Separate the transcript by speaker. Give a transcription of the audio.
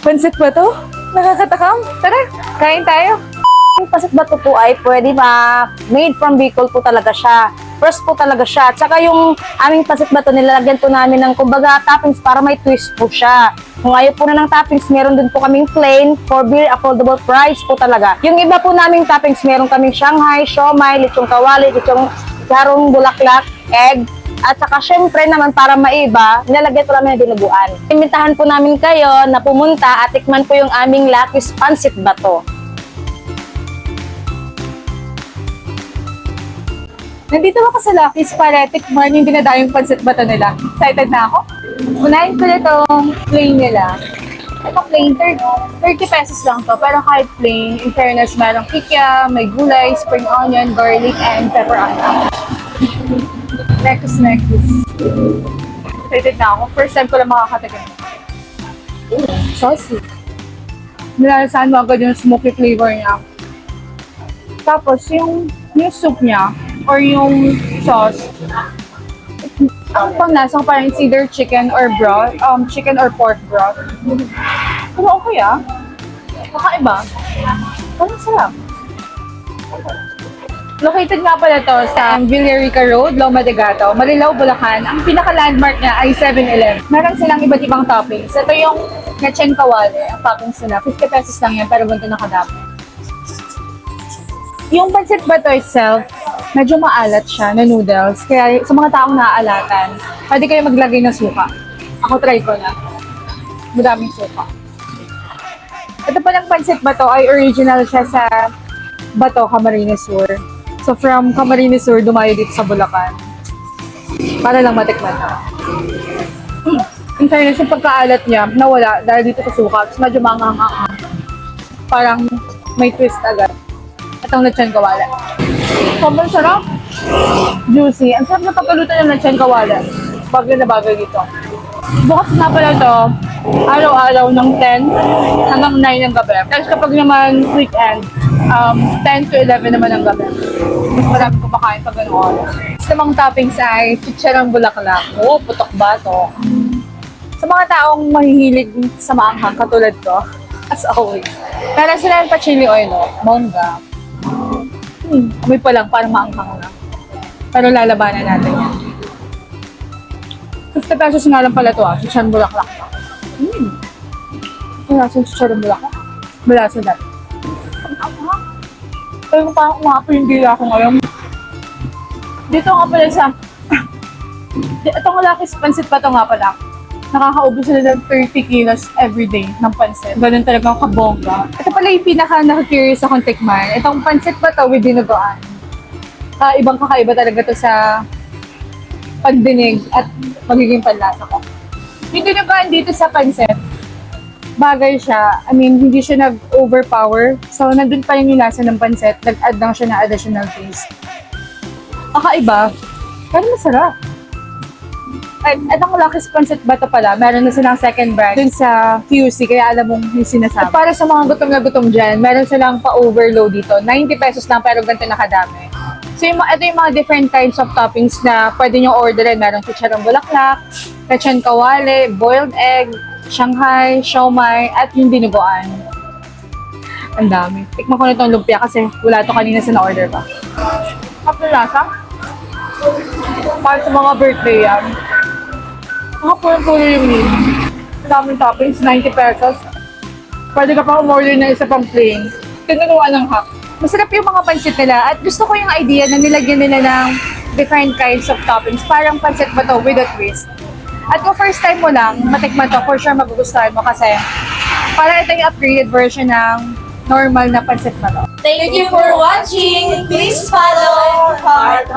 Speaker 1: Pansit ba to? Nakakatakam. Tara, kain tayo.
Speaker 2: Yung pansit bato po ay pwede made from Bicol po talaga siya. Fresh po talaga siya. Tsaka yung aming pansit bato, nilalagyan po namin ng kumbaga toppings para may twist po siya. Kung ayaw po na ng toppings, meron din po kaming plain for very affordable price po talaga. Yung iba po naming toppings, meron kaming Shanghai, siomai, lechong kawali, lechong garong bulaklak, egg, at saka syempre naman para maiba, nilalagyan po namin ng dinuguan. Imitahan po namin kayo na pumunta at tikman po yung aming Lucky's Pansit Bato.
Speaker 1: Nandito ako sa Lucky's para tikman yung dinadayong pansit bato nila. Excited na ako. Unahin ko na itong plain nila. Ito plain, 30 pesos lang to. Pero kahit plain, in fairness, merong kikya, may gulay, spring onion, garlic, and pepper onion. Next. Excited na ako. First time ko lang makakatagal. Saucy. Nilalasahan mo agad yung smoky flavor niya. Tapos, yung soup niya, or yung sauce, ang panlasang parang it's either chicken or broth, chicken or pork broth. Pero okay kakaiba. Parang sarap. Located nga pala to sa Villarica Road, Loma de Gato, Marilao, Bulacan. Ang pinaka-landmark niya ay 7-Eleven. Meron silang iba't ibang toppings. Ito yung lechon kawali, ang toppings nila. 50 pesos lang yan, pero ganito nakadami. Yung pansit bato itself, medyo maalat siya na noodles. Kaya sa mga taong naaalatan, pwede kayo maglagay ng suka. Ako try ko na. Madaming suka. Ito palang pansit bato ay original siya sa Bato, Camarines Sur. So from Camarines Sur, dumayo dito sa Bulacan. Para lang matikman na. In fairness, yung pagkaalat niya, nawala dahil dito sa suka. Tapos medyo manghang-hang. Parang may twist agad. Itong lechon kawala. Sobrang sarap. Juicy. Ang sarap na pagkaluto ng lechon kawala. Bagay na bagay dito. Bukas na pala to, araw-araw ng 10 hanggang 9 ng gabi. Tapos kapag naman weekend, 10 to 11 naman ng gabi. Mas marami kumakain pag gano'n oras. Sa mga toppings ay chicharong bulaklak. Oo, putok ba to? Sa mga taong mahihilig sa maanghang katulad ko, as always. Pero sila yung pa-chili oil, mongga. Amoy pa lang, parang maanghang na. Pero lalabanan natin yan. 50 pesos nga lang pala ito chicharong bulaklak. Wala sa chicharong bulaklak. Wala sa dati. Pero parang umapo yung dila ko ngayon. Dito nga pala sa... Itong Lucky's Pansit Bato nga pala. Nakakaubos sila ng 30 kilos everyday ng pansit. Ganun talagang kabongga. Ito pala yung pinaka-curious akong tikman. Itong pansit bato with dinuguan. Ibang kakaiba talaga to sa pandinig at magiging panlasa ko. Yung dinuguan dito sa pansit, bagay siya. I mean, hindi siya nag-overpower. So, nandun pa rin yung lasa ng pansit. Nag-add lang siya ng additional taste. Kakaiba, pero masarap. At itong Lucky's Pansit Bato pala, meron na silang second brand dun sa QC, kaya alam mong yung sinasabi. At para sa mga gutom na gutom dyan, meron silang pa-overload dito. 90 pesos lang, pero ganito nakadami. So, ito yung mga different kinds of toppings na pwede nyo orderin. Meron chicharong bulaklak, lechon kawali, boiled egg, Shanghai, siomai, at yung dinuguan. Ang dami. Tikman ko na itong lumpia kasi wala ito kanina sa na-order pa. Kapag lasa, para sa mga birthday yan. Puro yung meat. Ang daming toppings, 90 pesos. Pwede ka pa umorder na isa pang plain. Tinuruan ng hack. Masarap yung mga pansit nila at gusto ko yung idea na nilagyan nila ng different kinds of toppings. Parang pansit ba to with a twist. At kung first time mo lang, matikman to, for sure magugustuhan mo kasi parang ito yung upgraded version ng normal na pansit ba to.
Speaker 3: Thank you for watching. Please follow Heart.